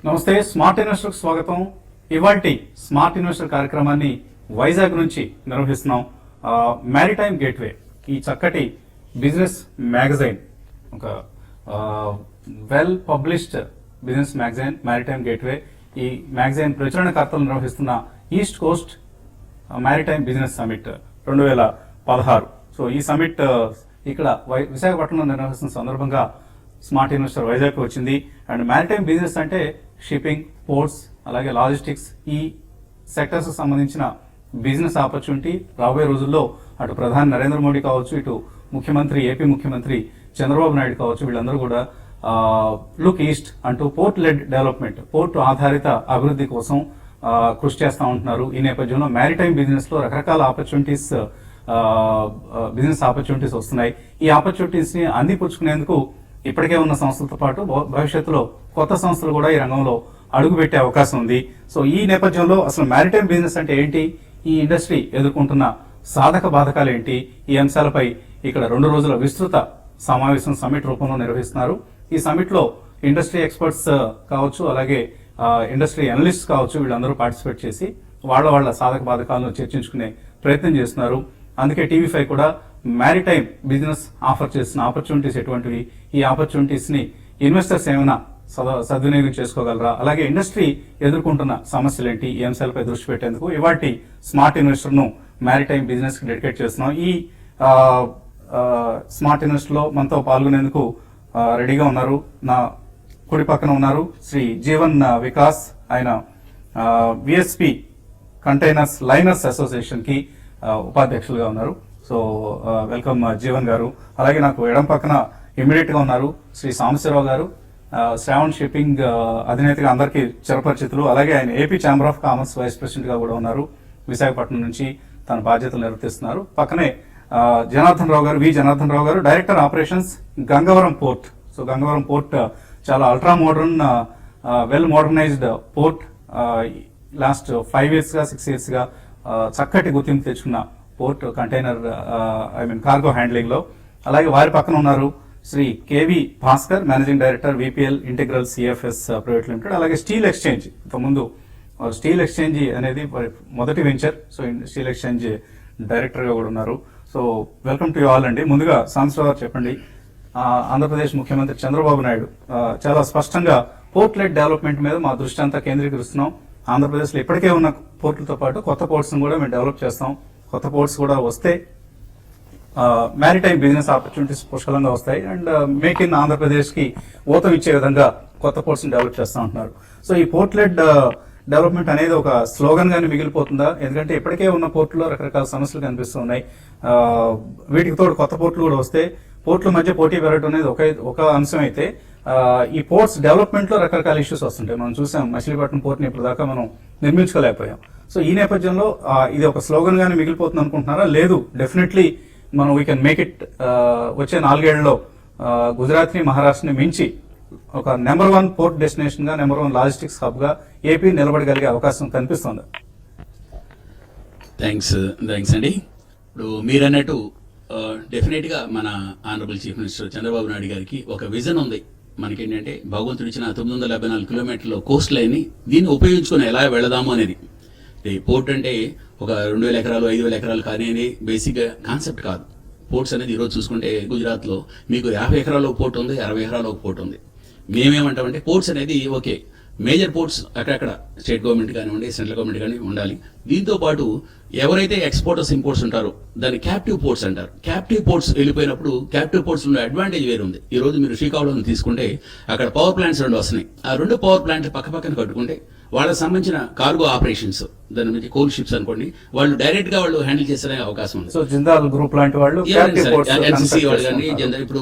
నమస్తే, smart investor స్వాగతం. ఇవాల్టి స్మార్ట్ ఇన్వెస్టర్ కార్యక్రమాన్ని వైజాగ్ నుంచి నిర్వహిస్తున్నాం. మ్యారిటైమ్ గేట్వే ఈ చక్కటి బిజినెస్ మ్యాగజైన్, ఒక well published business magazine maritime gateway. ఈ మ్యాగజైన్ ప్రచురణకర్తలు నిర్వహిస్తున్న east Coast maritime business summit 2016. So ఈ సమిట్ ఇక్కడ విశాఖపట్నంలో నిర్వహిస్తున్న సందర్భంగా స్మార్ట్ ఇన్వెస్టర్ వైజాగ్ వచ్చింది. అండ్ మ్యారిటైమ్ బిజినెస్ అంటే షిప్పింగ్, పోర్ట్స్, అలాగే లాజిస్టిక్స్, ఈ సెక్టర్స్ సంబంధించిన బిజినెస్ ఆపర్చునిటీ రాబోయే రోజుల్లో అటు ప్రధాని నరేంద్ర మోడీ కావచ్చు, ఇటు ముఖ్యమంత్రి ఏపీ ముఖ్యమంత్రి చంద్రబాబు నాయుడు కావచ్చు, వీళ్ళందరూ కూడా లుక్ ఈస్ట్ అంటూ పోర్ట్ లెడ్ డెవలప్మెంట్, పోర్టు ఆధారిత అభివృద్ధి కోసం కృషి చేస్తూ ఉంటున్నారు. ఈ నేపథ్యంలో మ్యారిటైమ్ బిజినెస్ లో రకరకాల బిజినెస్ ఆపర్చునిటీస్ వస్తున్నాయి. ఈ ఆపర్చునిటీస్ ని అందిపుచ్చుకునేందుకు ఇప్పటికే ఉన్న సంస్థలతో పాటు భవిష్యత్తులో కొత్త సంస్థలు కూడా ఈ రంగంలో అడుగుపెట్టే అవకాశం ఉంది. సో ఈ నేపథ్యంలో అసలు మ్యారిటైమ్ బిజినెస్ అంటే ఏంటి, ఈ ఇండస్ట్రీ ఎదుర్కొంటున్న సాధక బాధకాలు ఏంటి, ఈ అంశాలపై ఇక్కడ 2 రోజుల విస్తృత సమావేశం సమిట్ రూపంలో నిర్వహిస్తున్నారు. ఈ సమిట్ లో ఇండస్ట్రీ ఎక్స్పర్ట్స్ కావచ్చు, అలాగే ఇండస్ట్రీ అనలిస్ట్ కావచ్చు, వీళ్ళందరూ పార్టిసిపేట్ చేసి వాళ్ళ సాధక బాధకాలను చర్చించుకునే ప్రయత్నం చేస్తున్నారు. అందుకే టీవీ5 కూడా మ్యారిటైమ్ బిజినెస్ ఆఫర్ చేస్తున్న ఆపర్చునిటీస్ ఎటువంటివి, ఈ ఆపర్చునిటీస్ ని ఇన్వెస్టర్స్ ఏమైనా సద్వినియోగం చేసుకోగలరా, అలాగే ఇండస్ట్రీ ఎదుర్కొంటున్న సమస్యలు ఏంటి, ఈ అంశాలపై దృష్టి పెట్టేందుకు ఇవాటి స్మార్ట్ ఇన్వెస్టర్ ను మ్యారిటైమ్ బిజినెస్ కి డెడికేట్ చేస్తున్నాం. ఈ స్మార్ట్ ఇన్వెస్టర్ లో మనతో పాల్గొనేందుకు రెడీగా ఉన్నారు. నా కుడి పక్కన ఉన్నారు శ్రీ జీవన్ వికాస్, ఆయన విఎస్పి కంటైనర్స్ లైనర్స్ అసోసియేషన్ కి ఉపాధ్యక్షులుగా ఉన్నారు. సో వెల్కమ్ జీవన్ గారు. అలాగే నాకు ఎడం పక్కన ఇమీడియట్ గా ఉన్నారు శ్రీ సాంబశివరావు గారు, శ్రావణ్ షిప్పింగ్ అధినేతగా అందరికీ చిరపరిచితులు. అలాగే ఆయన AP chamber of commerce vice president గా కూడా ఉన్నారు, విశాఖపట్నం నుంచి తన బాధ్యతలు నిర్వర్తిస్తున్నారు. పక్కనే జనార్దన్ రావు గారు director operations Gangavaram port. So Gangavaram port చాలా ultra modern, well modernised port. Last 5 years గా 6 years గా చక్కటి గుర్తింపు తెచ్చుకున్న పోర్ట్ కంటైనర్ కార్గో హ్యాండ్లింగ్ లో. అలాగే వారి పక్కన ఉన్నారు Shri KV Bhaskar, managing director VPL integral CFS private limited. అలాగే స్టీల్ ఎక్స్చేంజ్, ఇంతకుముందు స్టీల్ ఎక్స్చేంజ్ అనేది మొదటి venture. So steel exchange director గా కూడా ఉన్నారు. So welcome to you all అండి. ముందుగా సాంబశివరావు గారు చెప్పండి, ఆంధ్రప్రదేశ్ ముఖ్యమంత్రి చంద్రబాబు నాయుడు చాలా స్పష్టంగా పోర్ట్ లెడ్ డెవలప్మెంట్ మీద మా దృష్టి అంతా కేంద్రీకరిస్తున్నాం. ఆంధ్రప్రదేశ్ లో ఇప్పటికే ఉన్న పోర్టులతో పాటు కొత్త పోర్ట్స్ కూడా మేము డెవలప్ చేస్తాం. కొత్త పోర్ట్స్ కూడా వస్తే మ్యారిటైమ్ బిజినెస్ ఆపర్చునిటీస్ పుష్కలంగా వస్తాయి. అండ్ మేక్ ఇన్ ఆంధ్రప్రదేశ్ కి ఊతం ఇచ్చే విధంగా కొత్త పోర్ట్స్ డెవలప్ చేస్తూ ఉంటున్నారు. సో ఈ పోర్ట్ లెడ్ డెవలప్మెంట్ అనేది ఒక స్లోగన్ గానే మిగిలిపోతుందా? ఎందుకంటే ఇప్పటికే ఉన్న పోర్టులో రకరకాల సమస్యలు కనిపిస్తూ ఉన్నాయి. వీటికి తోడు కొత్త పోర్టులు కూడా వస్తే పోర్టుల మధ్య పోటీ పెరగడం అనేది ఒక అంశం అయితే, ఈ పోర్ట్స్ డెవలప్మెంట్ లో రకరకాల ఇష్యూస్ వస్తుంటాయి. మనం చూసాం మచిలీపట్నం పోర్ట్ ని ఇప్పుడు దాకా మనం నిర్మించుకోలేకపోయాం. సో ఈ నేపథ్యంలో ఇది ఒక స్లోగన్ గానే మిగిలిపోతుంది అనుకుంటున్నారా? లేదు, డెఫినెట్లీ మనం వీ కెన్ మేక్ ఇట్. వచ్చే 4 ఏళ్లలో గుజరాత్ ని, మహారాష్ట్రని మించి ఒక నెంబర్ 1 పోర్ట్ డెస్టినేషన్ గా, నెంబర్ 1 లాజిస్టిక్స్ హబ్ గా ఏపీ నిలబడగలిగే అవకాశం కనిపిస్తుంది. థ్యాంక్స్ అండి. ఇప్పుడు మీరు అన్నట్టు డెఫినెట్ గా మన honourable chief minister Chandrababu Naidu గారికి ఒక విజన్ ఉంది. మనకేంటంటే భగవంతుడు ఇచ్చిన 974 కిలోమీటర్ల కోస్ట్ లైన్ ని దీన్ని ఉపయోగించుకుని ఎలా వెళదాము అనేది. పోర్ట్ అంటే ఒక 2000 ఎకరాలు 5000 ఎకరాలు కానీ బేసిక్ కాన్సెప్ట్ కాదు. పోర్ట్స్ అనేది ఈరోజు చూసుకుంటే గుజరాత్ లో మీకు 50 ఎకరాల పోర్ట్ ఉంది, 60 ఎకరాల పోర్ట్ ఉంది. మేమేమంటామంటే పోర్ట్స్ అనేది ఓకే, మేజర్ పోర్ట్స్ అక్కడక్కడ స్టేట్ గవర్నమెంట్ కానివ్వండి, సెంట్రల్ గవర్నమెంట్ కానీ ఉండాలి. దీంతో పాటు ఎవరైతే ఎక్స్పోర్టర్స్ ఇంపోర్ట్స్ ఉంటారో దాన్ని క్యాప్టివ్ పోర్ట్స్ అంటారు. క్యాప్టివ్ పోర్ట్స్ వెళ్ళిపోయినప్పుడు క్యాప్టివ్ పోర్ట్స్ ఉన్న అడ్వాంటేజ్ వేరు ఉంది. ఈ రోజు మీరు శ్రీకాకుళం తీసుకుంటే అక్కడ పవర్ ప్లాంట్స్ 2 వస్తున్నాయి. ఆ 2 పవర్ ప్లాంట్లు పక్కన కట్టుకుంటే వాళ్ళకి సంబంధించిన కార్గో ఆపరేషన్స్, దాని నుంచి కోల్ షిప్స్ అనుకోండి, వాళ్ళు డైరెక్ట్ గా వాళ్ళు హ్యాండిల్ చేసే అవకాశం ఉంది. సో జిందాల్ గ్రూప్ లాంటి వాళ్ళు, ఎన్సీసీ వాళ్ళు కానీ, ఇప్పుడు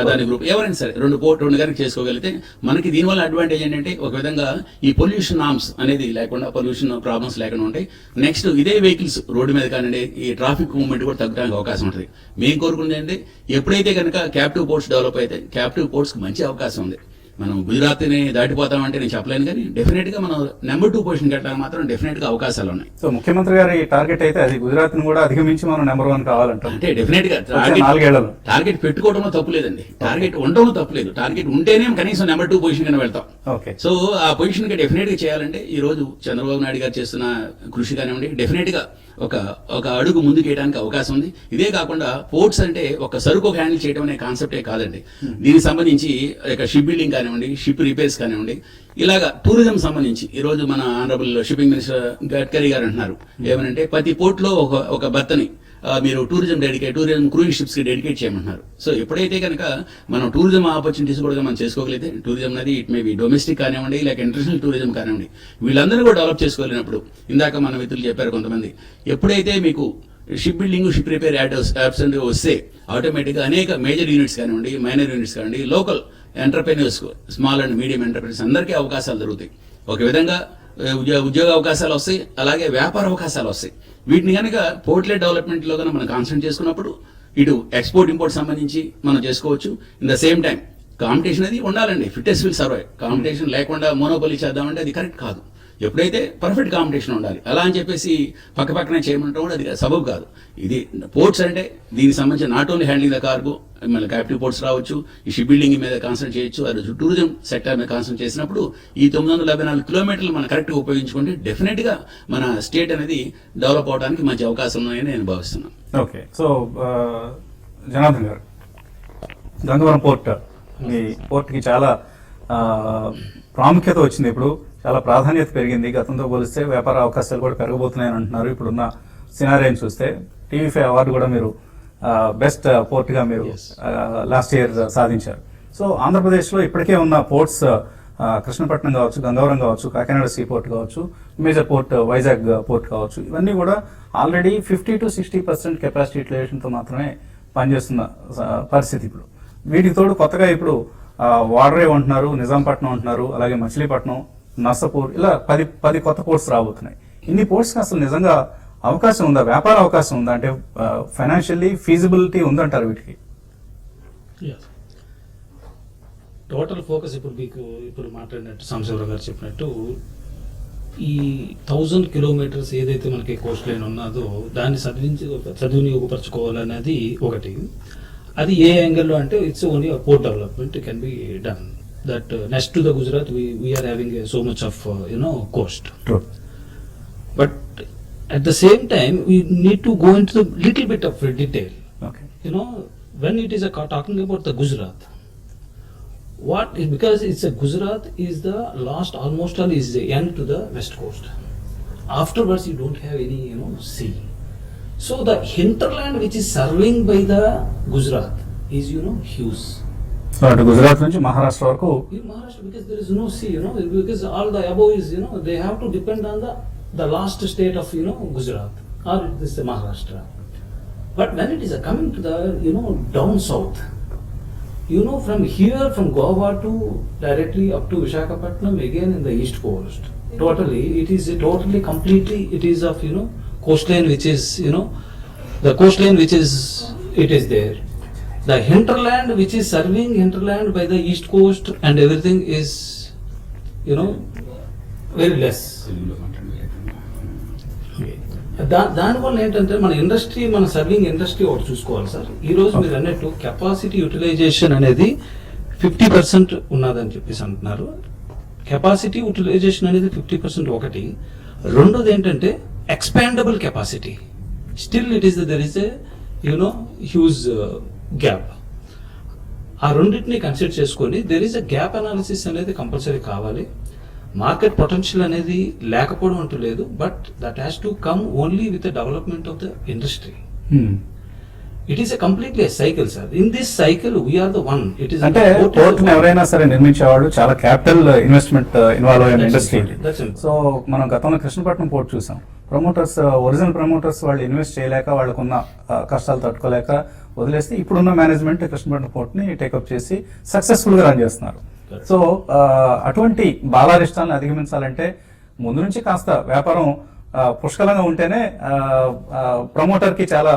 అదాని గ్రూప్, ఎవరైనా సరే 2 పోర్ట్ కనుక చేసుకోగలిగితే మనకి దీనివల్ల అడ్వాంటేజ్ ఏంటంటే ఒక విధంగా ఈ పొల్యూషన్ నామ్స్ అనేది లేకుండా, పొల్యూషన్ ప్రాబ్లమ్స్ లేకుండా ఉంటాయి. నెక్స్ట్ ఇదే వెహికల్స్ రోడ్డు మీద కానివ్వండి, ఈ ట్రాఫిక్ మూవ్మెంట్ కూడా తగ్గడానికి అవకాశం ఉంటుంది. మేము కోరుకునేది ఏంటంటే ఎప్పుడైతే కనుక క్యాప్టివ్ పోర్ట్స్ డెవలప్ అయితే క్యాప్టివ్ పోర్ట్స్ కి మంచి అవకాశం ఉంది. మనం గుజరాత్ని దాటిపోతామంటే నేను చెప్పలేను, కానీ డెఫినెట్ గా మనం నెంబర్ 2 పొజిషన్ కట్టడానికి మాత్రం డెఫినెట్ గా అవకాశాలు ఉన్నాయి. సో ముఖ్యమంత్రి గారి టార్గెట్ అయితే అది గుజరాత్ ని కూడా అధిగమించి మనం నెంబర్ 1 కావాలంటాం. అంటే డెఫినెట్ గా వచ్చే 4 ఏళ్లలో టార్గెట్ పెట్టుకోవడంలో తప్పు లేదండి, టార్గెట్ ఉండడంలో తప్పు లేదు. టార్గెట్ ఉంటేనే కనీసం నెంబర్ 2 పొజిషన్ కింద వెళ్తాం. ఓకే. సో ఆ పొజిషన్ కి డెఫినెట్ గా చేయాలంటే ఈ రోజు చంద్రబాబు నాయుడు గారు చేస్తున్న కృషి కానివ్వండి, డెఫినెట్ గా ఒక అడుగు ముందుకు వేయడానికి అవకాశం ఉంది. ఇదే కాకుండా పోర్ట్స్ అంటే ఒక సరుకు హ్యాండిల్ చేయడం అనే కాన్సెప్టే కాదండి. దీనికి సంబంధించి షిప్ బిల్డింగ్ కానివ్వండి, షిప్ రిపేర్స్ కానివ్వండి, ఇలాగా టూరిజం సంబంధించి ఈ రోజు మన ఆనరబుల్ షిప్పింగ్ మినిస్టర్ గడ్కరీ గారు అంటున్నారు ఏమనంటే ప్రతి పోర్ట్ లో ఒక బర్తని మీరు టూరిజం క్రూయిజ్ షిప్స్ కి డెడికేట్ చేయమంటున్నారు. సో ఎప్పుడైతే కనుక మనం టూరిజం ఆపర్చునిటీస్ కూడా మనం చేసుకోగలిగితే, టూరిజం అనేది ఇట్ మే బి డొమెస్టిక్ కానివ్వండి లేక ఇంటర్నేషనల్ టూరిజం కానివ్వండి, వీళ్ళందరూ కూడా డెవలప్ చేసుకోలేనప్పుడు, ఇందాక మన మిత్రులు చెప్పారు కొంతమంది, ఎప్పుడైతే మీకు ship building ship repair apps వస్తే ఆటోమేటిక్ గా అనేక మేజర్ యూనిట్స్ కానివ్వండి, మైనర్ యూనిట్స్ కానివ్వండి, local entrepreneurs, small and medium enterprises అందరికీ అవకాశాలు దొరుకుతాయి. ఒక విధంగా ఉద్యోగ అవకాశాలు వస్తాయి, అలాగే వ్యాపార అవకాశాలు వస్తాయి. వీటిని కనుక పోర్ట్లెట్ డెవలప్మెంట్ లో కనుక మనం కాన్సన్ట్రేట్ చేసుకున్నప్పుడు ఇటు ఎక్స్పోర్ట్ ఇంపోర్ట్ సంబంధించి మనం చేసుకోవచ్చు. In the same time competition అది ఉండాలండి, ఫిట్నెస్ విల్ సర్వైవ్. కాంపిటీషన్ లేకుండా మోనోపోలీ చేద్దామంటే అది కరెక్ట్ కాదు. ఎప్పుడైతే పర్ఫెక్ట్ కాంపిటీషన్ ఉండాలి, అలా అని చెప్పేసి పక్కనే చేయమంటాం కూడా అది సబబు కాదు. ఇది పోర్ట్స్ అంటే దీనికి సంబంధించి not only handling the cargo, మన క్యాపిటల్ పోర్ట్స్ రావచ్చు, ఈ షిప్ బిల్డింగ్ మీద కాన్సన్ట్రేట్ చేయొచ్చు, అది టూరిజం సెక్టర్ మీద కాన్సన్ట్రేట్ చేసినప్పుడు ఈ 974 కిలోమీటర్లు మనం కరెక్ట్గా ఉపయోగించుకుంటే డెఫినెట్ గా మన స్టేట్ అనేది డెవలప్ అవడానికి మంచి అవకాశం ఉన్నాయని నేను భావిస్తున్నాను. ఓకే. సో జనార్దన్ గారు, గంగవరం పోర్ట్, ఈ పోర్ట్కి చాలా ప్రాముఖ్యత వచ్చింది, ఇప్పుడు చాలా ప్రాధాన్యత పెరిగింది. గతంతో పోలిస్తే వ్యాపార అవకాశాలు కూడా పెరగబోతున్నాయని అంటున్నారు. ఇప్పుడున్న సినారియోని చూస్తే TV5 అవార్డు కూడా మీరు బెస్ట్ పోర్ట్గా మీరు లాస్ట్ ఇయర్ సాధించారు. సో ఆంధ్రప్రదేశ్లో ఇప్పటికే ఉన్న పోర్ట్స్ కృష్ణపట్నం కావచ్చు, గంగవరం కావచ్చు, కాకినాడ సీ పోర్ట్ కావచ్చు, మేజర్ పోర్ట్ వైజాగ్ పోర్ట్ కావచ్చు, ఇవన్నీ కూడా ఆల్రెడీ 50 to 60% కెపాసిటీ యూటిలైజేషన్తో మాత్రమే పనిచేస్తున్న పరిస్థితి. ఇప్పుడు వీటికి తోడు కొత్తగా ఇప్పుడు వాడరేవ్ అంటున్నారు, నిజాంపట్నం అంటున్నారు, అలాగే మచిలీపట్నం, నర్సపూర్, ఇలా 10 కొత్త పోర్ట్స్ రాబోతున్నాయి. ఇన్ని పోర్ట్స్కి అసలు నిజంగా అవకాశం ఉందా, వ్యాపార అవకాశం ఉందా, అంటే ఫైనాన్షియల్లీ ఫీజిబిలిటీ ఉందంటారు వీటికి? టోటల్ ఫోకస్ ఇప్పుడు మాట్లాడినట్టు సాంబశివరావు గారు చెప్పినట్టు ఈ 1000 కిలోమీటర్స్ ఏదైతే మనకి కోస్ట్ లైన్ ఉన్నదో దాన్ని సద్వినియోగపరచుకోవాలనేది ఒకటి. అది ఏ యాంగిల్లో అంటే it's only port development can be done. That next to the Gujarat, we are having so much of coast. True. But at the same time, we need to go into the little bit of detail. Okay. When it is talking about the Gujarat, because it's a Gujarat is the last almost all is the end to the west coast. Afterwards, you don't have any sea. So the hinterland which is serving by the Gujarat is huge. So అటు గుజరాత్ నుంచి మహారాష్ట్ర వరకు. In Maharashtra, because there is no sea, because all the above is, they have to depend on the last state of, Gujarat or this Maharashtra. But when it is coming to the, down south, from here, from Goa to directly up to Visakhapatnam, again in the east coast, totally, it is totally, completely, it is of, coastline which is, the coastline which is, it is there. The hinterland which is serving hinterland by the east coast and everything is very less. దానివల్ల ఏంటంటే మన industry, మన serving industry ఒకటి చూసుకోవాలి sir. ఈ రోజు మీరు అన్నట్టు కెపాసిటీ యూటిలైజేషన్ అనేది 50% ఉన్నదని చెప్పేసి అంటున్నారు. కెపాసిటీ యూటిలైజేషన్ అనేది 50% ఒకటి. రెండోది ఏంటంటే expandable capacity. Still it is there is a huge gap. ఆ రెండింటిని కన్సిడర్ చేసుకొని there is a gap analysis అనేది కంపల్సరీ కావాలి. మార్కెట్ పొటెన్షియల్ అనేది లేకపోవడం అంటూ లేదు, but that has to come only with the development of the industry. It is a completely cycle sir. In this cycle we are the one. It is అంటే port ఎవరైనా సరే నిర్మించేవాడు చాలా క్యాపిటల్ ఇన్వెస్ట్మెంట్ ఇన్వాల్వ్ అయిన ఇండస్ట్రీ. సో మనం గతంలో Krishnapatnam port చూసాం. Promoters, original promoters వాళ్ళు ఇన్వెస్ట్ చేయలేక, వాళ్ళకున్న కష్టాలు తట్టుకోలేక వదిలేస్తే ఇప్పుడున్న మేనేజ్మెంట్ కృష్ణపట్నం పోర్ట్ ని టేకప్ చేసి సక్సెస్ఫుల్ గా రన్ చేస్తున్నారు. సో అటువంటి బాలారిష్టాలను అధిగమించాలంటే ముందు నుంచి కాస్త వ్యాపారం పుష్కలంగా ఉంటేనే ప్రమోటర్ కి చాలా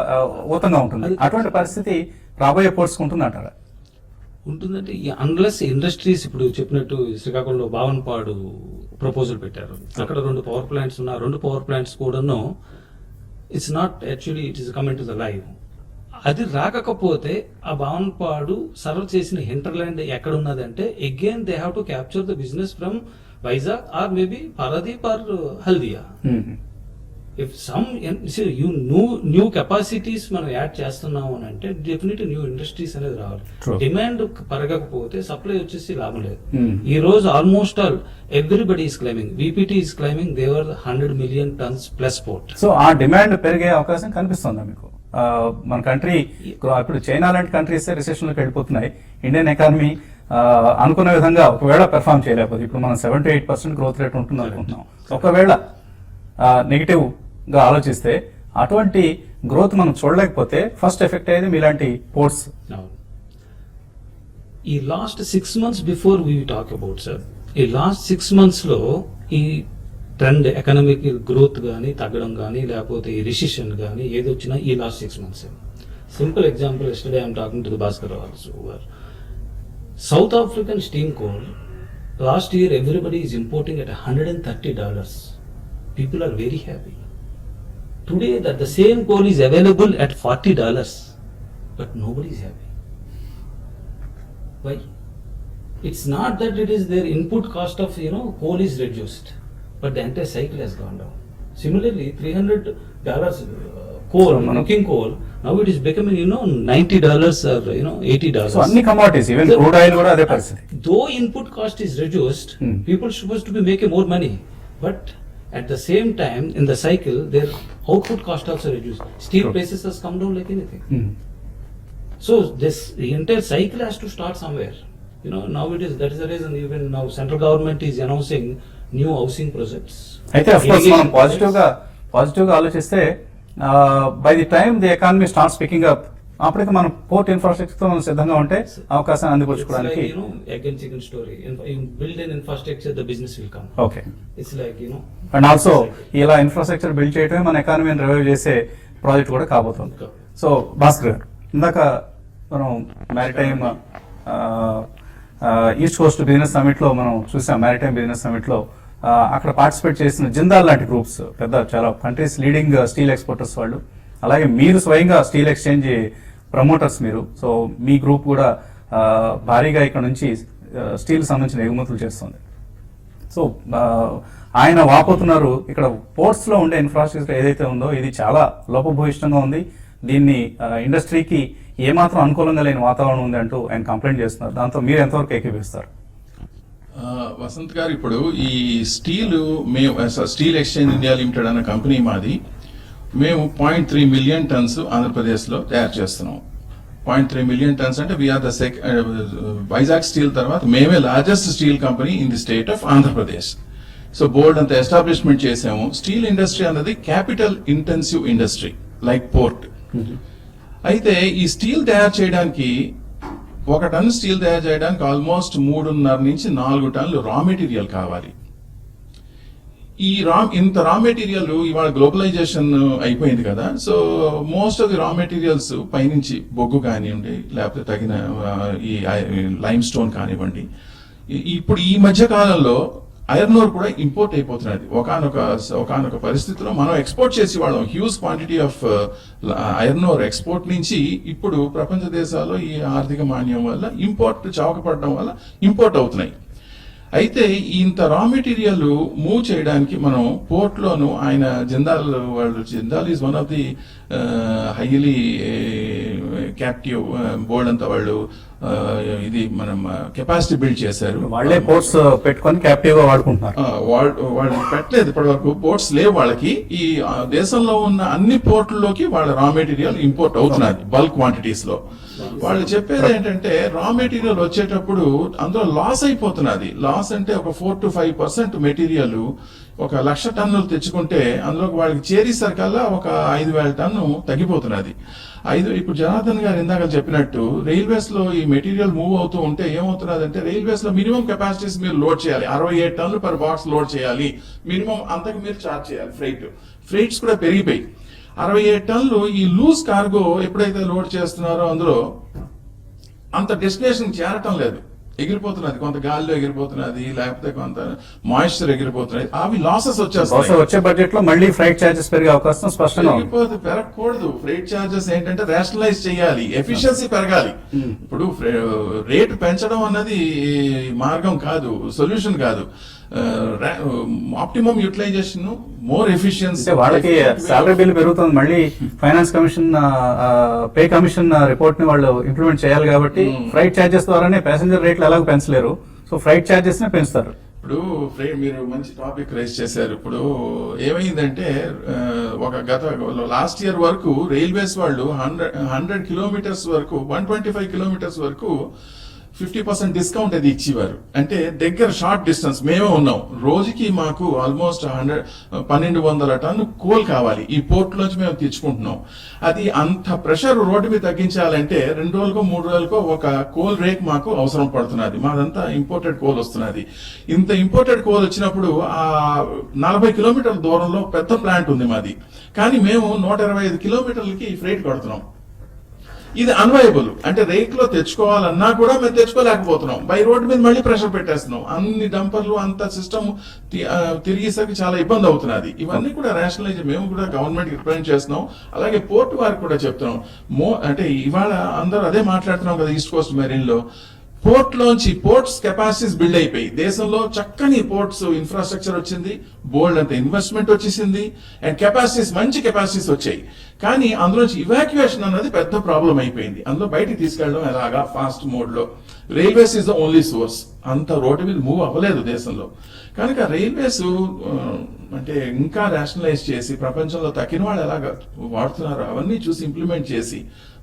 ఊతంగా ఉంటుంది. అటువంటి పరిస్థితి రాబోయే పోర్ట్స్ ఉంటుంది అంటారా? ఉంటుందంటే అన్లెస్ ఇండస్ట్రీస్ ఇప్పుడు చెప్పినట్టు శ్రీకాకుళంలో బావన్పాడు ప్రపోజల్ పెట్టారు. అక్కడ 2 పవర్ ప్లాంట్స్ ఉన్న 2 పవర్ ప్లాంట్స్ కూడాను it's not actually it is coming to the live. అది రాకపోతే ఆ బావన్పాడు సర్వ్ చేసిన హింటర్లాండ్ ఎక్కడ ఉన్నదంటే again they have to capture the business from Vizag or maybe Paradip or Haldia. If some new capacities మనం యాడ్ చేస్తున్నాము అని అంటే డెఫినెట్ న్యూ ఇండస్ట్రీస్ అనేది రావాలి. True. డిమాండ్ పెరగకపోతే సప్లై వచ్చేసి లాభం లేదు. ఈ రోజు almost all everybody is claiming, VPT is claiming they are 100 million tons plus port. సో ఆ డిమాండ్ పెరిగే అవకాశం కనిపిస్తుందా మీకు? మన కంట్రీ ఇప్పుడు చైనా లాంటి కంట్రీస్ రిసెషన్ లోకి వెళ్ళిపోతున్నాయి. ఇండియన్ ఎకానమీ అనుకున్న విధంగా ఒకవేళ పెర్ఫామ్ చేయలేకపోతే, ఇప్పుడు మనం 7 to 8% గ్రోత్ రేట్ ఉంటుంది అనుకుంటున్నాం. ఒకవేళ నెగిటివ్ గా ఆలోచిస్తే అటువంటి గ్రోత్ మనం చూడలేకపోతే ఫస్ట్ ఎఫెక్ట్ అయ్యేది మీలాంటి పోర్ట్స్. ఈ last 6 months before we talk about sir, ఈ లాస్ట్ 6 months లో ఈ ట్రెండ్ ఎకనామిక్ గ్రోత్ కానీ తగ్గడం కానీ లేకపోతే ఈ రిసిషన్ కానీ ఏది వచ్చినా ఈ last 6 months. Simple example, yesterday I'm talking to the Bhaskar also. South African steam coal last year everybody is importing at $130. People are very happy. Today that the same coal is available at $40, but nobody is happy. Why? It's not that it is their input cost of coal is reduced, but the entire cycle has gone down. Similarly, $300 coal, cooking coal, now it is becoming $90 or $80. So అన్ని commodities, even crude oil కూడా అదే పరిస్థితి. Though input cost is reduced, people supposed to be making more money, but at the same time in the cycle their output cost also reduced. Steel prices has come down like anything. So the entire cycle has to start somewhere. Now that is the reason even now central government is announcing new housing projects. అయితే of course మనం positive గా ఆలోచిస్తే by the time the economy starts picking up, అప్పటికి మనం port infrastructure తో మనం సిద్ధంగా ఉంటే అవకాశాన్ని అందిపుచ్చుకోవడానికి. It's like, again chicken story. You build an infrastructure, the business will come. Okay. It's like and also ఇలా ఇన్ఫ్రాస్ట్రక్చర్ బిల్డ్ చేయడమే మన ఎకానమీని రివైవ్ చేసే ప్రాజెక్ట్ కూడా కాబోతుంది. సో భాస్కర్ గారు, ఇందాక మనం maritime east Coast business summit లో మనం చూసాం. మ్యారిటైమ్ బిజినెస్ సమిట్ లో అక్కడ పార్టిసిపేట్ చేసిన జిందాల్ లాంటి గ్రూప్స్, పెద్ద చాలా కంట్రీస్ లీడింగ్ స్టీల్ ఎక్స్పోర్టర్స్ వాళ్ళు, అలాగే మీరు స్వయంగా స్టీల్ ఎక్స్చేంజ్ ప్రమోటర్స్ మీరు. సో మీ గ్రూప్ కూడా భారీగా ఇక్కడ నుంచి స్టీల్ సంబంధించిన ఎగుమతులు చేస్తుంది. సో ఆయన వాపోతున్నారు, ఇక్కడ పోర్ట్స్ లో ఉండే ఇన్ఫ్రాస్ట్రక్చర్ ఏదైతే ఉందో ఇది చాలా లోపభూయిష్టంగా ఉంది, దీన్ని ఇండస్ట్రీకి ఏమాత్రం అనుకూలంగా లేని వాతావరణం ఉంది అంటూ ఆయన కంప్లైంట్ చేస్తున్నారు. దాంతో మీరు ఎంతవరకు ఏకీపిస్తారు? వసంత్ గారు, ఇప్పుడు ఈ మేము స్టీల్ ఎక్స్చేంజ్ ఇండియా లిమిటెడ్ అనే కంపెనీ మాది. మేము 0.3 million tons ఆంధ్రప్రదేశ్లో తయారు చేస్తున్నాం. 0.3 million tons అంటే వీఆర్ ద వైజాగ్ స్టీల్ తర్వాత మేమే largest steel company in the state of Andhra Pradesh. So board అంత ఎస్టాబ్లిష్మెంట్ చేసాము. స్టీల్ ఇండస్ట్రీ అన్నది capital intensive industry like port. అయితే ఈ స్టీల్ తయారు చేయడానికి 1 ton స్టీల్ తయారు చేయడానికి ఆల్మోస్ట్ 3.5 నుంచి 4 tons రా మెటీరియల్ కావాలి. ఇంత రా మెటీరియల్ ఇవాళ గ్లోబలైజేషన్ అయిపోయింది కదా. సో మోస్ట్ ఆఫ్ ది రా మెటీరియల్స్ పైనుంచి బొగ్గు కానివ్వండి, లేకపోతే తగిన ఈ లైమ్ స్టోన్ కానివ్వండి, ఇప్పుడు ఈ మధ్య కాలంలో ఐరన్ ఓర్ కూడా ఇంపోర్ట్ అయిపోతున్నది. ఒకనొక పరిస్థితిలో మనం ఎక్స్పోర్ట్ చేసి వాళ్ళం huge quantity of iron ore export నుంచి ఇప్పుడు ప్రపంచ దేశాల్లో ఈ ఆర్థిక మాన్యం వల్ల ఇంపోర్ట్ చౌకపడడం వల్ల ఇంపోర్ట్ అవుతున్నాయి. అయితే ఇంత రా మెటీరియల్ మూవ్ చేయడానికి మనం పోర్ట్లోను ఆయన Jindal is one of the highly captive board అంతా వాళ్ళు ఇది మనం కెపాసిటీ బిల్డ్ చేశారు. వాళ్ళే పోర్ట్స్ పెట్టుకొని క్యాప్టివ్ గా వాడుకుంటున్నారు. వాళ్ళు పెట్టలేదు ఇప్పటి వరకు, పోర్ట్స్ లేవు వాళ్ళకి. ఈ దేశంలో ఉన్న అన్ని పోర్టుల్లోకి వాళ్ళ రా మెటీరియల్ ఇంపోర్ట్ అవుతున్నది బల్క్ క్వాంటిటీస్ లో. వాళ్ళు చెప్పేది ఏంటంటే రా మెటీరియల్ వచ్చేటప్పుడు అందులో లాస్ అయిపోతున్నది. లాస్ అంటే ఒక 4 to 5% మెటీరియల్ 1,00,000 టన్నులు తెచ్చుకుంటే అందులో వాళ్ళకి చేరేసరికల్లా ఒక 5,000 టన్ను తగ్గిపోతున్నది. ఇప్పుడు జనార్దన్ గారు ఇందాక చెప్పినట్టు రైల్వేస్ లో ఈ మెటీరియల్ మూవ్ అవుతూ ఉంటే ఏమవుతున్నది అంటే రైల్వేస్ లో మినిమం కెపాసిటీస్ మీరు లోడ్ చేయాలి. 67 టన్నులు per బాక్స్ లోడ్ చేయాలి మినిమం, అంతకు మీరు చార్జ్ చేయాలి. ఫ్రైట్స్ కూడా పెరిగిపోయి 67 టన్నులు ఈ లూజ్ కార్గో ఎప్పుడైతే లోడ్ చేస్తున్నారో అందులో అంత డెస్టినేషన్ చేరటం లేదు, ఎగిరిపోతున్నది, కొంత గాలిలో ఎగిరిపోతున్నది, లేకపోతే కొంత మాయిశ్చర్ ఎగిరిపోతున్నది, అవి లాసెస్ బహుశా వచ్చేస్తాయి. వచ్చే బడ్జెట్ లో మళ్ళీ ఫ్రైట్ ఛార్జెస్ పెరిగే అవకాశం స్పష్టంగా ఉంది. పెరగకూడదు. ఫ్రైట్ చార్జెస్ ఏంటంటే రేషనలైజ్ చేయాలి, ఎఫిషియన్సీ పెరగాలి. ఇప్పుడు రేటు పెంచడం అన్నది మార్గం కాదు, సొల్యూషన్ కాదు. Optimum utilisation, more efficiency. అంటే వాళ్ళకి సాలరీ బిల్ పెరుగుతుంది, మళ్ళీ finance commission pay commission report ని వాళ్ళు ఇంప్లిమెంట్ చేయాలి కాబట్టి ఫ్రైట్ ఛార్జెస్ ద్వారానే ప్యాసింజర్ రేట్లు ఎలాగో పెంచలేరు, సో ఫ్రైట్ ఛార్జెస్ నే పెంచుతారు. ఇప్పుడు మీరు మంచి టాపిక్ రైజ్ చేశారు. ఇప్పుడు ఏమైందంటే గత లాస్ట్ ఇయర్ వరకు రైల్వేస్ వాళ్ళు 100 కిలోమీటర్స్ వరకు 125 కిలోమీటర్స్ వరకు 50% డిస్కౌంట్ అది ఇచ్చేవారు. అంటే దగ్గర షార్ట్ డిస్టెన్స్ మేమే ఉన్నాం, రోజుకి మాకు ఆల్మోస్ట్ 1200 టన్ను కోల్ కావాలి, ఈ పోర్ట్ లోంచి మేము తెచ్చుకుంటున్నాం. అది అంత ప్రెషర్ రోడ్డు మీద తగ్గించాలంటే 2 రోజులకో 3 రోజులకో ఒక కోల్ రేక్ మాకు అవసరం పడుతున్నది. మాదంతా ఇంపోర్టెడ్ కోల్ వస్తున్నది. ఇంత ఇంపోర్టెడ్ కోల్ వచ్చినప్పుడు ఆ 40 కిలోమీటర్ల దూరంలో పెద్ద ప్లాంట్ ఉంది మాది, కానీ మేము 125 కిలోమీటర్లకి ఫ్రైట్ కడుతున్నాం. ఇది అన్వయబుల్. అంటే రేక్ లో తెచ్చుకోవాలన్నా కూడా మేము తెచ్చుకోలేకపోతున్నాం, బై రోడ్డు మీద మళ్ళీ ప్రెషర్ పెట్టేస్తున్నాం. అన్ని డంపర్లు అంత సిస్టమ్ తిరిగేసరికి చాలా ఇబ్బంది అవుతున్నది. ఇవన్నీ కూడా రేషనలైజ్ మేము కూడా గవర్నమెంట్ కి రిప్రజెంట్ చేస్తున్నాం, అలాగే పోర్ట్ వారికి కూడా చెప్తున్నాం. అంటే ఇవాళ అందరూ అదే మాట్లాడుతున్నాం కదా, ఈస్ట్ కోస్ట్ మెరీన్ లో పోర్ట్ లోంచి పోర్ట్స్ కెపాసిటీస్ బిల్డ్ అయిపోయి దేశంలో చక్కని పోర్ట్స్ ఇన్ఫ్రాస్ట్రక్చర్ వచ్చింది, బోల్డ్ అంత ఇన్వెస్ట్మెంట్ వచ్చేసింది, అండ్ కెపాసిటీస్ మంచి కెపాసిటీస్ వచ్చాయి. కానీ అందులోంచి ఇవాక్యుయేషన్ అన్నది పెద్ద ప్రాబ్లం అయిపోయింది. అందులో బయటికి తీసుకెళ్ళడం ఎలాగా ఫాస్ట్ మోడ్ లో. Railways is the only source. అంత రోడ్డు మీద మూవ్ అవ్వలేదు దేశంలో. కనుక రైల్వేస్ అంటే ఇంకా రేషనలైజ్ చేసి ప్రపంచంలో తక్కిన వాళ్ళు ఎలాగా వాడుతున్నారు అవన్నీ చూసి ఇంప్లిమెంట్ చేసి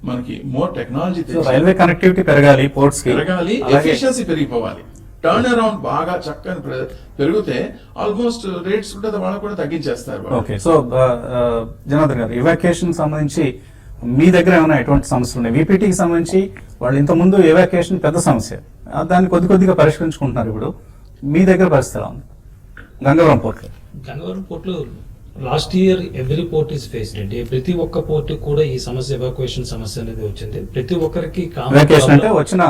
మనకి మోర్ టెక్నాలజీ రైల్వే కనెక్టివిటీ పెరగాలి, పోర్ట్స్ పెరగాలి, ఎఫిషియన్సీ పెరిగిపోవాలి. టర్న్ అరౌండ్ బాగా చక్కని పెరిగితే ఆల్మోస్ట్ రేట్స్ కూడా వాళ్ళు కూడా తగ్గించేస్తారు. ఓకే, సో జనార్దన్ గారు, ఎవాక్యుయేషన్ సంబంధించి మీ దగ్గర ఏమైనా ఎటువంటి సమస్యలు ఉన్నాయి? వీపీటీకి సంబంధించి వాళ్ళు ఇంత ముందు ఎవాక్యుయేషన్ పెద్ద సమస్య, దాన్ని కొద్దిగా పరిష్కరించుకుంటున్నారు. ఇప్పుడు మీ దగ్గర పరిస్థితి ఎలా ఉంది? గంగవరం పోర్ట్ లో last year every port is faced అండి. ప్రతి ఒక్క పోర్ట్ కూడా ఈ సమస్య, ఎవాక్యుయేషన్ సమస్య అనేది వచ్చింది. ప్రతి ఒక్కరికి ఎవాక్యుయేషన్ అంటే వచ్చిన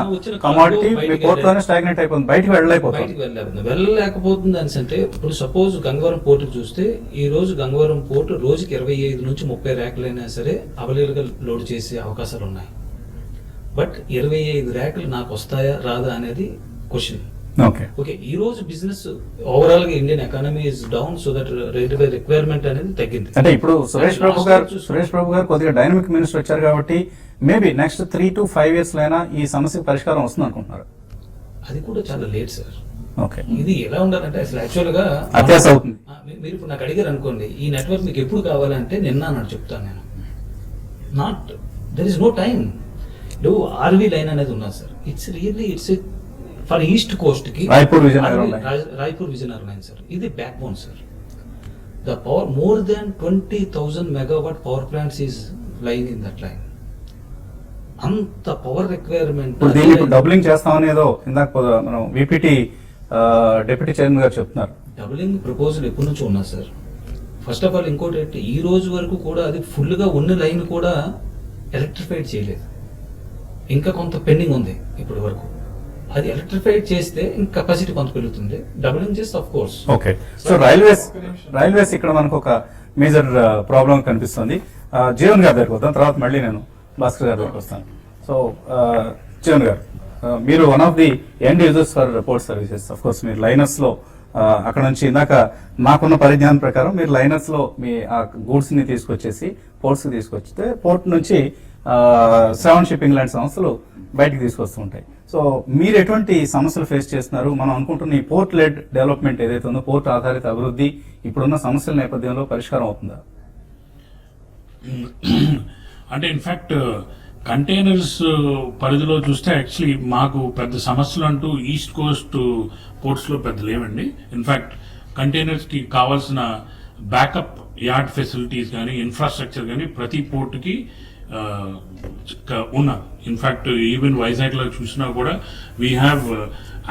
కమోడిటీ మీ పోర్ట్ లోనే స్టాగ్నెట్ అయిపోతుంది, బయటికి వెళ్ళలేకపోతుంది అని అంటే, ఇప్పుడు సపోజ్ గంగవరం పోర్ట్ చూస్తే ఈ రోజు గంగవరం పోర్ట్ రోజుకి 25 నుంచి 30 ర్యాకులైనా సరే అవైలబుల్ గా లోడ్ చేసే అవకాశాలు ఉన్నాయి. బట్ 25 ర్యాకులు నాకు వస్తాయా రాదా అనేది క్వశ్చన్. ఓకే, ఈ రోజు బిజినెస్ ఓవరాల్ గా Indian economy is down, so that railway requirement అనేది తగ్గింది. అంటే ఇప్పుడు సురేష్ ప్రభు గారు కొద్దిగా డైనమిక్ మినిస్టర్ వచ్చారు కాబట్టి మేబీ నెక్స్ట్ 3 to 5 years లో అయినా ఈ సమస్య పరిష్కారం వస్తుంది అనుకుంటున్నారు. అది కూడా చాలా లేట్ సార్. ఓకే, ఇది ఎలా ఉండాలంటే అసలు యాక్చువల్ గా అత్యాస అవుతుంది. మీరు ఇప్పుడు నాకు అడిగారు అనుకోండి, ఈ నెట్వర్క్ మీకు ఎప్పుడు కావాలంటే నిన్న అన్నాడు చెప్తాను నేను. Not there is no time. ఇప్పుడు ఆర్వీ లైన్ అనేది ఉన్నది sir. It's for East Coast కి రాయ్పూర్ విజయనగరం లైన్ సార్. ఇది backbone sir. The power more than 20,000 megawatt power plants is line in that line. అంత పవర్ రిక్వైర్మెంట్. డబ్లింగ్ చేస్తామనేదో ఇందాక మనం VPT deputy chairman గారు చెప్తున్నారు. డబ్లింగ్ ప్రపోజల్ ఎప్పటి నుంచి ఉన్నా సార్. ఫస్ట్ ఆఫ్ ఆల్ ఇంకోటి ఏంటి, ఈ రోజు వరకు కూడా అది ఫుల్ గా ఉన్న లైన్ కూడా ఎలక్ట్రిఫైడ్ చేయలేదు, ఇంకా కొంత పెండింగ్ ఉంది ఇప్పటి వరకు. అది ఎలక్ట్రిఫైడ్ చేస్తే ఇంకా కెపాసిటీ కొంత పెరుగుతుంది. డబులింగ్ చేస్తే of course. Okay, so railways ఇక్కడ మనకు ఒక మేజర్ ప్రాబ్లం కనిపిస్తుంది. జీవన్ గారి దగ్గరకు వద్దాం, తర్వాత మళ్ళీ నేను భాస్కర్ గారి దగ్గరకు వస్తాను. సో జీవన్ గారు, మీరు one of the end users for port services. Of course మీరు లైనర్స్ లో అక్కడ నుంచి ఇందాక నాకున్న పరిజ్ఞానం ప్రకారం మీరు లైనర్స్ లో మీ ఆ గూడ్స్ ని తీసుకొచ్చేసి పోర్ట్స్ కి తీసుకొచ్చితే పోర్ట్ నుంచి శ్రావణ్ షిప్పింగ్ లాంటి సంస్థలు బయటకు తీసుకొస్తుంటాయి. సో మీరు ఎటువంటి సమస్యలు ఫేస్ చేస్తున్నారు? మనం అనుకుంటున్న ఈ పోర్ట్ లెడ్ డెవలప్మెంట్ ఏదైతే ఉందో, పోర్ట్ ఆధారిత అభివృద్ధి ఇప్పుడున్న సమస్యల నేపథ్యంలో పరిష్కారం అవుతుందా? అంటే ఇన్ఫాక్ట్ కంటైనర్స్ పరిధిలో చూస్తే యాక్చువల్లీ మాకు పెద్ద సమస్యలు అంటూ ఈస్ట్ కోస్ట్ పోర్ట్స్ లో పెద్ద లేవండి. ఇన్ఫాక్ట్ కంటైనర్స్ కి కావాల్సిన బ్యాకప్ యార్డ్ ఫెసిలిటీస్ కానీ ఇన్ఫ్రాస్ట్రక్చర్ కానీ ప్రతి పోర్ట్ కి ఉన్నారు. ఇన్ఫాక్ట్ ఈవెన్ వైజాగ్ లో చూసినా కూడా we have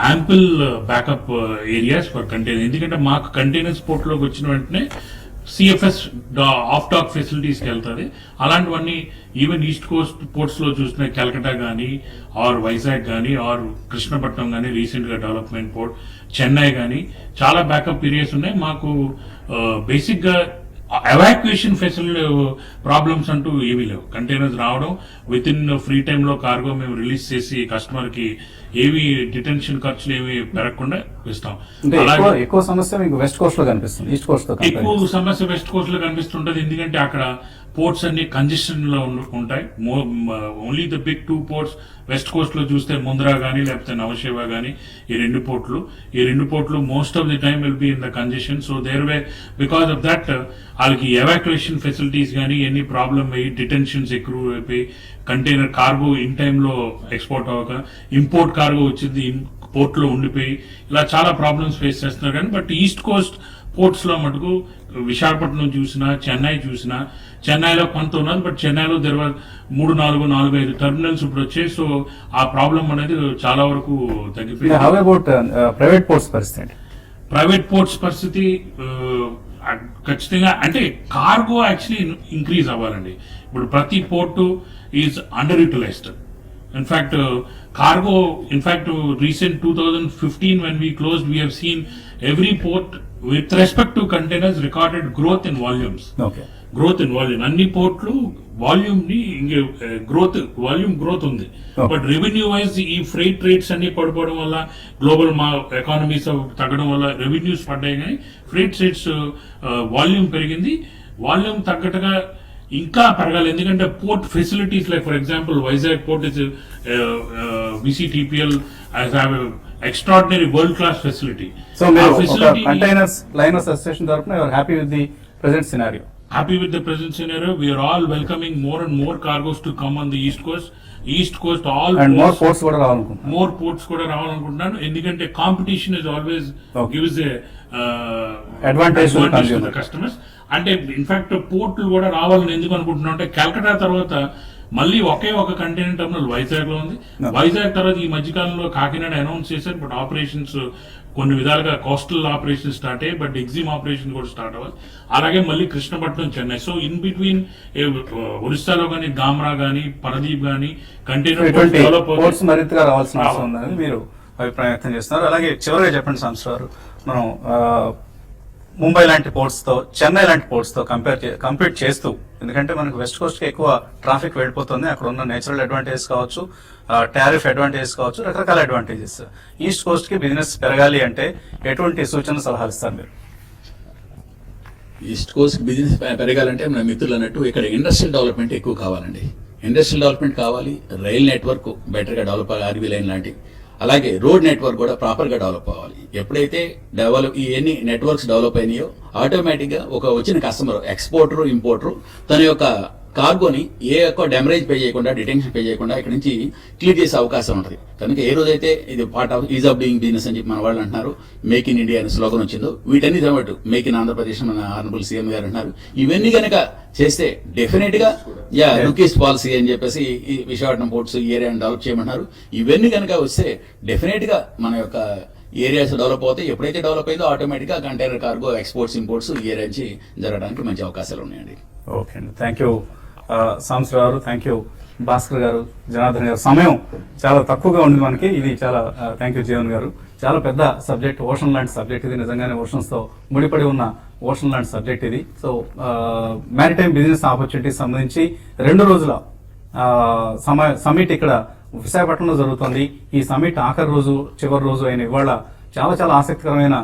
ample backup areas for container. ఎందుకంటే మాకు కంటైనర్స్ పోర్ట్ లోకి వచ్చిన వెంటనే సిఎఫ్ఎస్ ఆఫ్ డాక్ ఫెసిలిటీస్కి వెళ్తుంది. అలాంటివన్నీ ఈవెన్ ఈస్ట్ కోస్ట్ పోర్ట్స్లో చూసిన కలకటా కానీ ఆర్ వైజాగ్ కానీ ఆర్ కృష్ణపట్నం కానీ రీసెంట్గా డెవలప్మెంట్ పోర్ట్, చెన్నై కానీ చాలా బ్యాకప్ పీరియడ్స్ ఉన్నాయి. మాకు బేసిక్గా ఎవాక్యుయేషన్ ఫెసిలిటీ ప్రాబ్లమ్స్ అంటూ ఏమీ లేవు. కంటైనర్స్ రావడం విత్ ఇన్ ఫ్రీ టైంలో కార్గో మేము రిలీజ్ చేసి కస్టమర్కి ఏవి డిటెన్షన్ ఖర్చులు ఏమి పెరగకుండా ఇస్తాం. అంటే అలాగే ఎక్కువ సమస్య మీకు వెస్ట్ కోస్ట్ లో కనిపిస్తుంది, ఈస్ట్ కోస్ట్ తో ఎక్కువ సమస్య వెస్ట్ కోస్ట్ లో కనిపిస్తుంటది. ఎందుకంటే అక్కడ పోర్ట్స్ అన్ని కంజెషన్ లో ఉంటాయి. Only the big 2 ports west coast లో చూస్తే ముంద్రా గానీ లేకపోతే నవశేవ గానీ ఈ రెండు పోర్ట్లు most of the time will be in the congestion. So their way because of that వాళ్ళకి ఎవాక్యుయేషన్ ఫెసిలిటీస్ కానీ ఎన్ని ప్రాబ్లమ్ అయ్యి డిటెన్షన్స్ ఎక్కువ అయిపోయి కంటైనర్ కార్గో ఇన్ టైంలో ఎక్స్పోర్ట్ అవ్వక ఇంపోర్ట్ కార్గో వచ్చింది పోర్ట్ లో ఉండిపోయి ఇలా చాలా ప్రాబ్లమ్స్ ఫేస్ చేస్తున్నారు. కానీ బట్ ఈస్ట్ కోస్ట్ పోర్ట్స్ లో మటుకు విశాఖపట్నం చూసినా చెన్నైలో కొంత ఉన్నది. బట్ చెన్నైలో 3-4-5 టెర్మినల్స్ ఇప్పుడు వచ్చాయి. సో ఆ ప్రాబ్లం అనేది చాలా వరకు తగ్గిపోయింది. హౌ అబౌట్ ప్రైవేట్ పోర్ట్స్ పరిస్థితి? ప్రైవేట్ పోర్ట్స్ పరిస్థితి ఖచ్చితంగా అంటే కార్గో యాక్చువల్లీ ఇంక్రీజ్ అవ్వాలండి. ఇప్పుడు ప్రతి port is under utilised. In fact cargo, in fact, recent 2015 when we closed, we have seen every port with respect to containers recorded growth in volumes. Okay. Growth in volume. అన్ని పోర్ట్లు volume ని volume growth ఉంది. But revenue wise ఈ freight rates అన్ని పడిపోవడం వల్ల global economies తగ్గడం వల్ల revenues పడ్డాయి, కానీ ఫ్రైట్ రేట్స్ వాల్యూమ్ పెరిగింది. వాల్యూమ్ తగ్గట్టుగా ఇంకా పెరగాలి. ఎందుకంటే port facilities like for example Vizag port is VCTPL have extraordinary world class facility. So containers liners association తరపున you are happy with the present scenario? Happy with the present scenario. We are all welcoming more and more cargoes to come on the east coast. All and more ports కూడా రావాలనుకుంటున్నాను. More ports కూడా రావాలనుకుంటున్నాను. ఎందుకంటే competition is always gives a advantage to the customers. అంటే in fact పోర్ట్లు కూడా రావాలని ఎందుకు అనుకుంటున్నాం అంటే కలకటా తర్వాత మళ్ళీ ఒకే ఒక కంటైనర్ టర్మినల్ వైజాగ్ లో ఉంది. వైజాగ్ తర్వాత ఈ మధ్యకాలంలో కాకినాడ అనౌన్స్ చేశారు. బట్ ఆపరేషన్స్ కొన్ని విధాలుగా కోస్టల్ ఆపరేషన్ స్టార్ట్ అయ్యాయి, బట్ ఎగ్జిమ్ ఆపరేషన్ కూడా స్టార్ట్ అవ్వాలి. అలాగే మళ్ళీ Krishnapatnam, Chennai. So in between ఒరిస్సాలో కానీ గామ్రా కానీ పరదీప్ కానీ కంటైనర్ పోర్ట్స్ మరింతగా రావాల్సిన అవసరం ఉందని మీరు అభిప్రాయం వ్యక్తం చేస్తున్నారు. అలాగే చివరిగా చెప్పండి సంవత్సరం గారు, మనం ముంబై లాంటి పోర్ట్స్ తో చెన్నై లాంటి పోర్ట్స్ తో కంపీట్ చేస్తూ, ఎందుకంటే మనకు వెస్ట్ కోస్ట్ కి ఎక్కువ ట్రాఫిక్ వెళ్ళిపోతుంది, అక్కడ ఉన్న నేచురల్ అడ్వాంటేజెస్ కావచ్చు, టారిఫ్ అడ్వాంటేజెస్ కావచ్చు, రకరకాల అడ్వాంటేజెస్. ఈస్ట్ కోస్ట్ కి బిజినెస్ పెరగాలి అంటే ఎటువంటి సూచన సలహాలు ఇస్తారు మీరు? ఈస్ట్ కోస్ట్ బిజినెస్ పెరగాలంటే మన మిత్రులు అన్నట్టు ఇక్కడ ఇండస్ట్రియల్ డెవలప్మెంట్ ఎక్కువ కావాలండి. ఇండస్ట్రియల్ డెవలప్మెంట్ కావాలి, రైల్ నెట్వర్క్ బెటర్గా డెవలప్ అవ్వాలి, ఆర్బీ లైన్ లాంటి. అలాగే రోడ్ నెట్వర్క్ కూడా ప్రాపర్గా డెవలప్ అవ్వాలి. ఎప్పుడైతే ఎన్ని నెట్వర్క్స్ డెవలప్ అయినాయో ఆటోమేటిక్గా ఒక వచ్చిన కస్టమర్ ఎక్స్పోర్టరు ఇంపోర్టరు తన యొక్క కార్గోని ఏ ఎక్కువ డ్యామరేజ్ పే చేయకుండా, డిటెన్షన్ పే చేయకుండా ఇక్కడ నుంచి క్లియర్ చేసే అవకాశం ఉంటుంది. కనుక ఏ రోజైతే ఇది part of is of doing business అని చెప్పి మన వాళ్ళు అంటున్నారు, మేక్ ఇన్ ఇండియా అనే స్లోగన్ వచ్చిందో, వీటన్ని తోటి మేక్ ఇన్ ఆంధ్రప్రదేశ్ మన ఆనరబుల్ సీఎం గారు అంటున్నారు. ఇవన్నీ కనుక చేస్తే డెఫినెట్ గా లుకీస్ట్ పాలసీ అని చెప్పేసి ఈ విశాఖపట్నం పోర్ట్స్ ఈ ఏరియాని డెవలప్ చేయమంటున్నారు. ఇవన్నీ కనుక వస్తే డెఫినెట్ గా మన యొక్క ఏరియాస్ డెవలప్ అవుతాయి. ఎప్పుడైతే డెవలప్ అయిందో ఆటోమేటిక్ గా కంటైనర్ కార్గో ఎక్స్పోర్ట్స్ ఇంపోర్ట్స్ ఈ ఏరియా నుంచి జరగడానికి మంచి అవకాశాలు ఉన్నాయండి. ఓకే అండి, థ్యాంక్ యూ సాంబశివ గారు, థ్యాంక్ యూ భాస్కర్ గారు, జనార్దన్ గారు. సమయం చాలా తక్కువగా ఉంది మనకి, ఇది చాలా థ్యాంక్ యూ జీవన్ గారు. చాలా పెద్ద సబ్జెక్ట్, ఓషన్ లాంటి సబ్జెక్ట్ ఇది, నిజంగానే ఓషన్స్ తో ముడిపడి ఉన్న ఓషన్ లాంటి సబ్జెక్ట్ ఇది. సో మ్యారిటైమ్ బిజినెస్ ఆపర్చునిటీస్ సంబంధించి 2 రోజుల సమిట్ ఇక్కడ విశాఖపట్నంలో జరుగుతుంది. ఈ సమిట్ ఆఖరి రోజు, చివరి రోజు అయిన ఇవాళ చాలా చాలా ఆసక్తికరమైన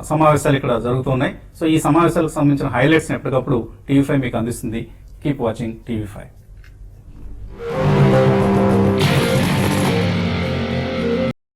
సమావేశాలు ఇక్కడ జరుగుతున్నాయి. సో ఈ సమావేశాలకు సంబంధించిన హైలైట్స్ ఎప్పటికప్పుడు TV5 మీకు అందిస్తుంది. Keep watching TV5.